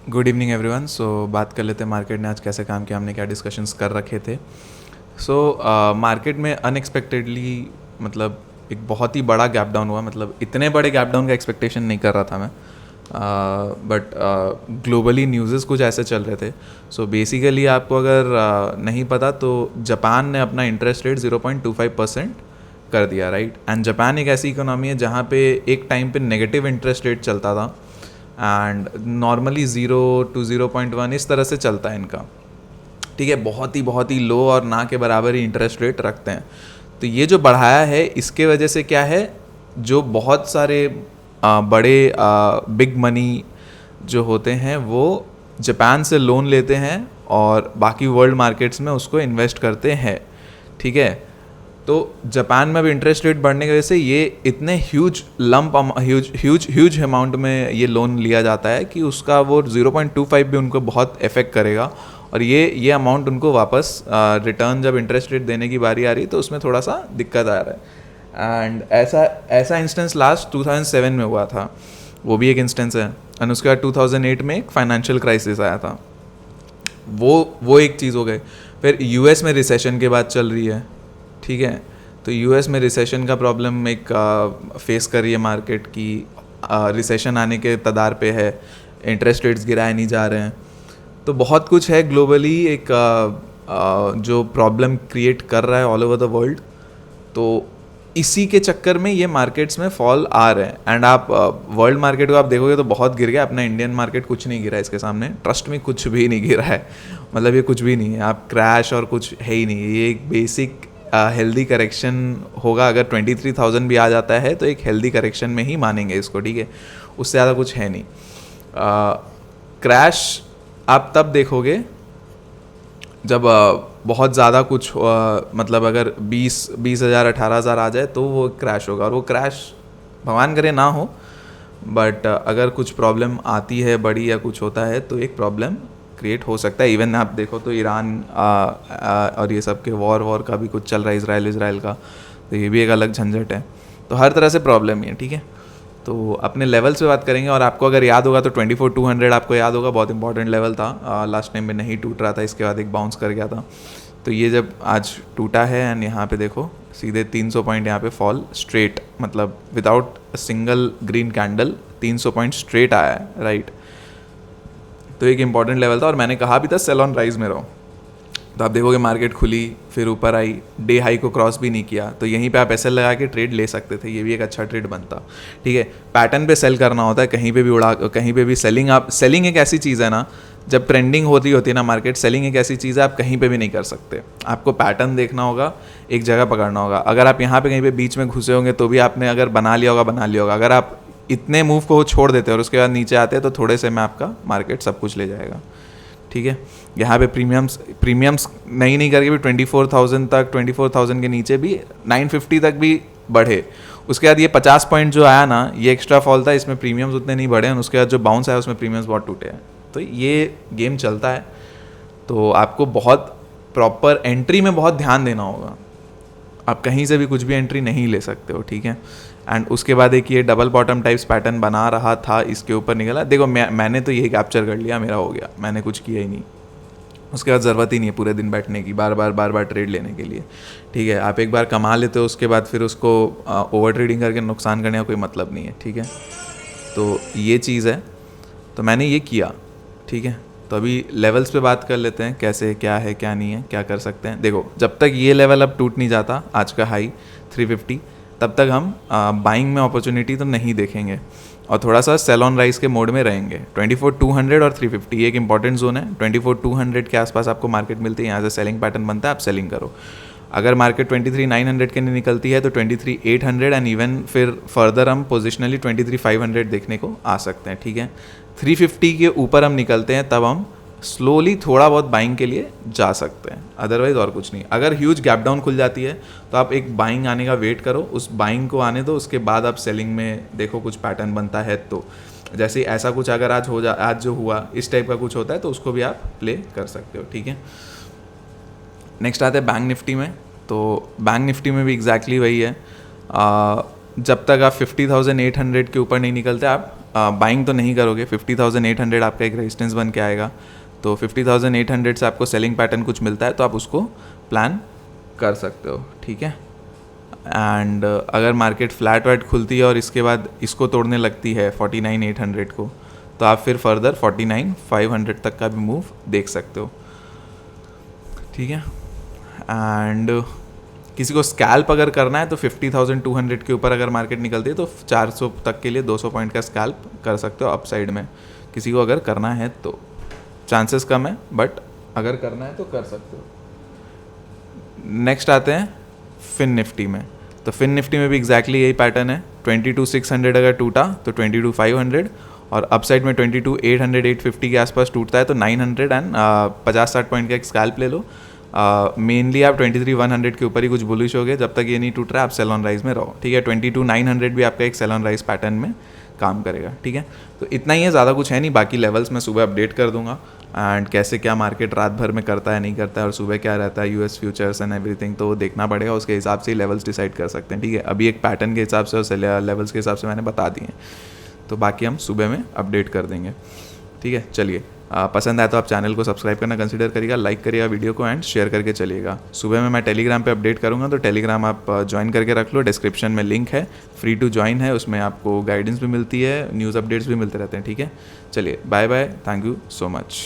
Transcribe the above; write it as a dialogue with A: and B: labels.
A: Good evening everyone. सो बात कर लेते हैं मार्केट ने आज कैसे काम किया, हमने क्या डिस्कशंस कर रखे थे। सो मार्केट में अनएक्सपेक्टेडली मतलब एक बहुत ही बड़ा गैप डाउन हुआ। मतलब इतने बड़े गैप डाउन का एक्सपेक्टेशन नहीं कर रहा था मैं, बट ग्लोबली न्यूज़ कुछ ऐसे चल रहे थे। सो बेसिकली आपको अगर नहीं पता तो जापान ने अपना इंटरेस्ट रेट 0.25% कर दिया, राइट। एंड जापान एक ऐसी इकोनॉमी है जहाँ पे एक टाइम पे नेगेटिव इंटरेस्ट रेट चलता था एंड नॉर्मली 0 to 0.1 इस तरह से चलता है इनका, ठीक है। बहुत ही लो और ना के बराबर ही इंटरेस्ट रेट रखते हैं। तो ये जो बढ़ाया है इसके वजह से क्या है, जो बहुत सारे बड़े बिग मनी जो होते हैं वो जापान से लोन लेते हैं और बाकी वर्ल्ड मार्केट्स में उसको इन्वेस्ट करते हैं, ठीक है। तो जापान में अब इंटरेस्ट रेट बढ़ने की वजह से ये इतने ह्यूज अमाउंट में ये लोन लिया जाता है कि उसका वो 0.25 भी उनको बहुत इफेक्ट करेगा। और ये अमाउंट उनको वापस रिटर्न जब इंटरेस्ट रेट देने की बारी आ रही तो उसमें थोड़ा सा दिक्कत आ रहा है। एंड ऐसा इंस्टेंस लास्ट 2007 में हुआ था, वो भी एक इंस्टेंस है। एंड उसके बाद 2008 में एक फाइनेंशियल क्राइसिस आया था, वो एक चीज़ हो गई। फिर यूएस में रिसेशन के बाद चल रही है, ठीक है। तो यूएस में रिसेशन का प्रॉब्लम एक फेस कर रही है मार्केट की, रिसेशन आने के तदार पे है, इंटरेस्ट रेट्स गिराए नहीं जा रहे हैं। तो बहुत कुछ है ग्लोबली एक जो प्रॉब्लम क्रिएट कर रहा है ऑल ओवर द वर्ल्ड। तो इसी के चक्कर में ये मार्केट्स में फॉल आ रहे हैं। एंड आप वर्ल्ड मार्केट को आप देखोगे तो बहुत गिर गया, अपना इंडियन मार्केट कुछ नहीं गिरा इसके सामने, ट्रस्ट में कुछ भी नहीं गिरा है। मतलब ये कुछ भी नहीं है, आप क्रैश और कुछ है ही नहीं। ये एक बेसिक हेल्दी करेक्शन होगा। अगर 23,000 भी आ जाता है तो एक हेल्दी करेक्शन में ही मानेंगे इसको, ठीक है। उससे ज़्यादा कुछ है नहीं। क्रैश आप तब देखोगे जब बहुत ज़्यादा कुछ मतलब अगर 20,000 18,000 आ जाए तो वो क्रैश होगा। और वो क्रैश भगवान करे ना हो, बट अगर कुछ प्रॉब्लम आती है बड़ी या कुछ होता है तो एक प्रॉब्लम क्रिएट हो सकता है। इवन आप देखो तो ईरान और ये सब के वॉर का भी कुछ चल रहा है, इजराइल का, तो ये भी एक अलग झंझट है। तो हर तरह से प्रॉब्लम ही है, ठीक है। तो अपने लेवल्स पे बात करेंगे। और आपको अगर याद होगा तो 24,200 आपको याद होगा, बहुत इंपॉर्टेंट लेवल था। लास्ट टाइम में नहीं टूट रहा था, इसके बाद एक बाउंस कर गया था। तो ये जब आज टूटा है एंड यहाँ पे देखो सीधे 300 पॉइंट यहाँ पे फॉल स्ट्रेट, मतलब without a single green candle 300 point straight आया है, राइट। तो एक इंपॉर्टेंट लेवल था और मैंने कहा भी था सेल ऑन राइज में रहो। तो आप देखोगे मार्केट खुली, फिर ऊपर आई, डे हाई को क्रॉस भी नहीं किया, तो यहीं पे आप एसएल लगा के ट्रेड ले सकते थे, ये भी एक अच्छा ट्रेड बनता, ठीक है। पैटर्न पे सेल करना होता है, कहीं पे भी उड़ा, कहीं पे भी सेलिंग। आप सेलिंग एक ऐसी चीज़ है ना, जब ट्रेंडिंग होती है ना मार्केट, सेलिंग एक ऐसी चीज़ है आप कहीं पे भी नहीं कर सकते। आपको पैटर्न देखना होगा, एक जगह पकड़ना होगा। अगर आप यहाँ पे कहीं पे बीच में घुसे होंगे तो भी आपने अगर बना लिया होगा। अगर आप इतने मूव को छोड़ देते हैं और उसके बाद नीचे आते हैं तो थोड़े से में आपका मार्केट सब कुछ ले जाएगा, ठीक है। यहाँ पे प्रीमियम्स नहीं करके भी 24,000 तक, 24,000 के नीचे भी 950 तक भी बढ़े। उसके बाद ये 50 पॉइंट जो आया ना, ये एक्स्ट्रा फॉल था, इसमें प्रीमियम्स उतने नहीं बढ़े हैं। उसके बाद जो बाउंस आया उसमें प्रीमियम्स बहुत टूटे हैं। तो ये गेम चलता है, तो आपको बहुत प्रॉपर एंट्री में बहुत ध्यान देना होगा। आप कहीं से भी कुछ भी एंट्री नहीं ले सकते हो, ठीक है। एंड उसके बाद एक ये डबल बॉटम टाइप्स पैटर्न बना रहा था, इसके ऊपर निकला। देखो मैंने तो यही कैप्चर कर लिया, मेरा हो गया, मैंने कुछ किया ही नहीं। उसके बाद ज़रूरत ही नहीं है पूरे दिन बैठने की, बार बार ट्रेड लेने के लिए, ठीक है। आप एक बार कमा लेते हो, उसके बाद फिर उसको ओवर ट्रेडिंग करके नुकसान करने का कोई मतलब नहीं है, ठीक है। तो ये चीज़ है, तो मैंने ये किया, ठीक है। तो अभी लेवल्स पे बात कर लेते हैं, कैसे क्या है क्या नहीं है, क्या कर सकते हैं। देखो जब तक ये लेवल अब टूट नहीं जाता, आज का हाई 350, तब तक हम बाइंग में अपॉर्चुनिटी तो नहीं देखेंगे और थोड़ा सा सेल ऑन राइज के मोड में रहेंगे। 24,200 और 350 एक इंपॉर्टेंट जोन है। 24,200 के आसपास आपको मार्केट मिलती है, यहाँ से सेलिंग पैटर्न बनता है, आप सेलिंग करो। अगर मार्केट 23,900 के लिए निकलती है तो 23,800 एंड इवन फिर फर्दर हम पोजिशनली 23,500 देखने को आ सकते हैं, ठीक है। 350 के ऊपर हम निकलते हैं तब हम स्लोली थोड़ा बहुत बाइंग के लिए जा सकते हैं, अदरवाइज और कुछ नहीं। अगर ह्यूज गैप डाउन खुल जाती है तो आप एक बाइंग आने का वेट करो, उस बाइंग को आने दो, उसके बाद आप सेलिंग में देखो कुछ पैटर्न बनता है। तो जैसे ऐसा कुछ अगर आज जो हुआ इस टाइप का कुछ होता है तो उसको भी आप प्ले कर सकते हो, ठीक है। नेक्स्ट आते हैं बैंक निफ्टी में। तो बैंक निफ्टी में भी एग्जैक्टली वही है, जब तक आप 50,800 के ऊपर नहीं निकलते आप बाइंग तो नहीं करोगे, 50,800 आपका एक रेजिस्टेंस बन के आएगा, तो 50,800 से आपको सेलिंग पैटर्न कुछ मिलता है तो आप उसको प्लान कर सकते हो, ठीक है। एंड अगर मार्केट फ्लैट वैट खुलती है और इसके बाद इसको तोड़ने लगती है 49,800 को, तो आप फिर फर्दर 49,500 तक का भी मूव देख सकते हो, ठीक है। एंड किसी को स्कैल्प अगर करना है तो 50,200 के ऊपर अगर मार्केट निकलती है तो 400 तक के लिए 200 पॉइंट का स्कैल्प कर सकते हो अपसाइड में, किसी को अगर करना है तो। चांसेस कम है बट अगर करना है तो कर सकते हो। नेक्स्ट आते हैं फिन निफ्टी में। तो फिन निफ्टी में भी एग्जैक्टली यही पैटर्न है, 22,600 अगर टूटा तो 22,500, और अपसाइड में 22,800 850 के आसपास टूटता है तो 900 एंड 50-60 पॉइंट का एक स्कैल्प ले लो। मेनली आप 23,100 के ऊपर ही कुछ बुलिश हो गए, जब तक ये नहीं टूट रहा है आप सेल ऑन राइज में रहो, ठीक है। 22,900 भी आपका एक सेल ऑन राइज पैटर्न में काम करेगा, ठीक है। तो इतना ही है, ज़्यादा कुछ है नहीं। बाकी लेवल्स मैं सुबह अपडेट कर दूंगा, एंड कैसे क्या मार्केट रात भर में करता है नहीं करता है, और सुबह क्या रहता है यूएस फ्यूचर्स एंड एवरीथिंग, तो देखना पड़ेगा, उसके हिसाब से ही लेवल्स डिसाइड कर सकते हैं, ठीक है। अभी एक पैटर्न के हिसाब से और लेवल्स के हिसाब से मैंने बता दिए हैं, तो बाकी हम सुबह में अपडेट कर देंगे, ठीक है। चलिए, पसंद आया तो आप चैनल को सब्सक्राइब करना कंसीडर करिएगा, लाइक करिएगा वीडियो को एंड शेयर करके चलिएगा। सुबह में मैं टेलीग्राम पे अपडेट करूंगा, तो टेलीग्राम आप ज्वाइन करके रख लो, डिस्क्रिप्शन में लिंक है, फ्री टू ज्वाइन है, उसमें आपको गाइडेंस भी मिलती है, न्यूज़ अपडेट्स भी मिलते रहते हैं, ठीक है। चलिए, bye bye, thank you so much.